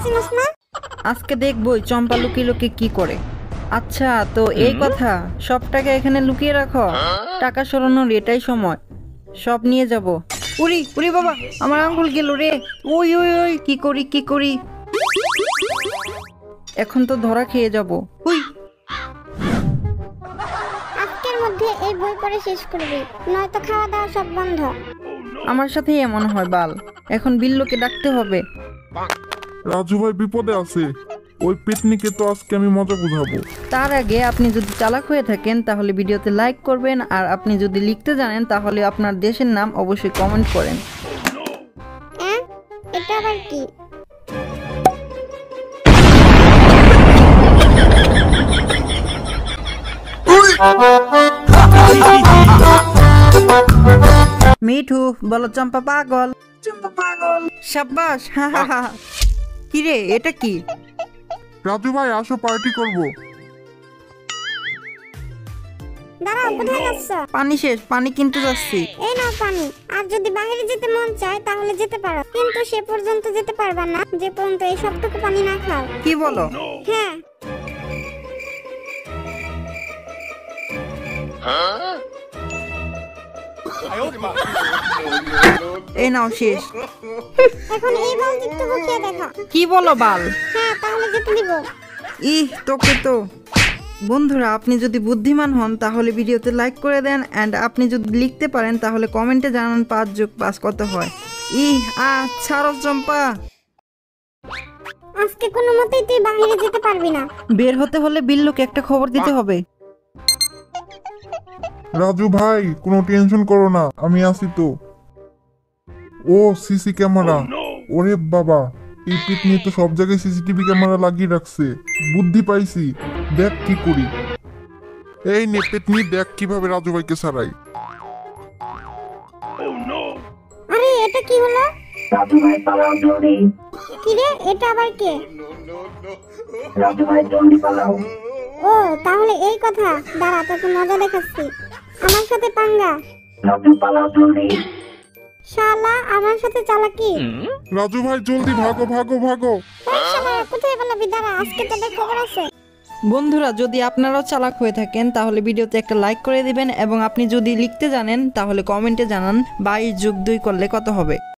চিনিস না? আজকে দেখবই চম্পা লুকিয়ে লুকিয়ে কি করে। আচ্ছা তো এই কথা, সব টাকা এখানে লুকিয়ে রাখো। টাকা সরানোর এটাই সময়, সব নিয়ে যাব। উরি উরি বাবা, আমার আঙ্গুল গেল রে। ওই ওই ওই, কি করি কি করি, এখন তো ধরা খেয়ে যাব। উই, আজকের মধ্যে এই বই পড়ে শেষ করবি, নয়তো খাওয়া দাওয়া সব বন্ধ। আমার সাথেই এমন হয় বাল, এখন বিল্লুকে ডাকতে হবে। রাজু ভাই বিপদে আছে, ওই পেতনিকে তো আজকে আমি মজা বুঝাবো। তার আগে আপনি যদি চালাক হয়ে থাকেন তাহলে ভিডিওতে লাইক করবেন, আর আপনি যদি লিখতে জানেন তাহলে আপনার দেশের নাম অবশ্যই কমেন্ট করেন। এটা আবার কি? মিঠু বলো চম্পা পাগল, চম্পা পাগল। সাব্বাস, হা হা হা। কিরে এটা কি? রাজু ভাই আসো, পার্টি করব। দাঁড়াও, কোথায় যাচ্ছ? পানি শেষ, পানি কিনতে যাচ্ছি। এই নাও পানি। আর যদি বাইরে যেতে মন চায় তাহলে যেতে পারো, কিন্তু সে পর্যন্ত যেতে পারবা না যে পর্যন্ত এই সবটুকু পানি না খাও। কি বলো? হ্যাঁ। এই নাও শেষ। এখন এই বালতি একটু বকিয়ে দেখো। কি বলো বাল? হ্যাঁ, তাহলে যেতে দিব। তোকে তো। বন্ধুরা, আপনি যদি বুদ্ধিমান হন তাহলে ভিডিওতে লাইক করে দেন, এন্ড আপনি যদি লিখতে পারেন তাহলে কমেন্টে জানান 5+5 কত হয়। ছাড়ো চম্পা। আজকে কোনো মতেই তুই বাইরে যেতে পারবি না। বের হতে হলে বিল্লুকে একটা খবর দিতে হবে। রাজু ভাই কোনো টেনশন করো না, আমি আছি তো। ও সিসি ক্যামেরা, ওরে বাবা, এই পেতনি তো সব জায়গায় সিসিটিভি ক্যামেরা লাগিয়ে রাখছে। বুদ্ধি পাইছি, দেখ কি করি। এই নে পেতনি, দেখ কিভাবে রাজু ভাইকে ছাড়াই। আরে এটা কি হলো? রাজু ভাই পালাও জলদি। কি রে, এটা আবার কে? রাজু ভাই জলদি পালাও। ও তাহলে এই কথা। দাঁড়া, তোকে মজা দেখাচ্ছি। আমার সাথে পাঙ্গা। রাজু পালাও জলদি। শালা আমার সাথে চালাকি। রাজু ভাই জলদি ভাগো ভাগো ভাগো। এই শালা কোথায় পালাবি? দাঁড়া, আজকে তোদের খবর আছে। বন্ধুরা, যদি আপনারাও চালাক হয়ে থাকেন তাহলে ভিডিওতে একটা লাইক করে দিবেন, এবং আপনি যদি লিখতে জানেন তাহলে কমেন্টে জানান 22+2 করলে কত হবে।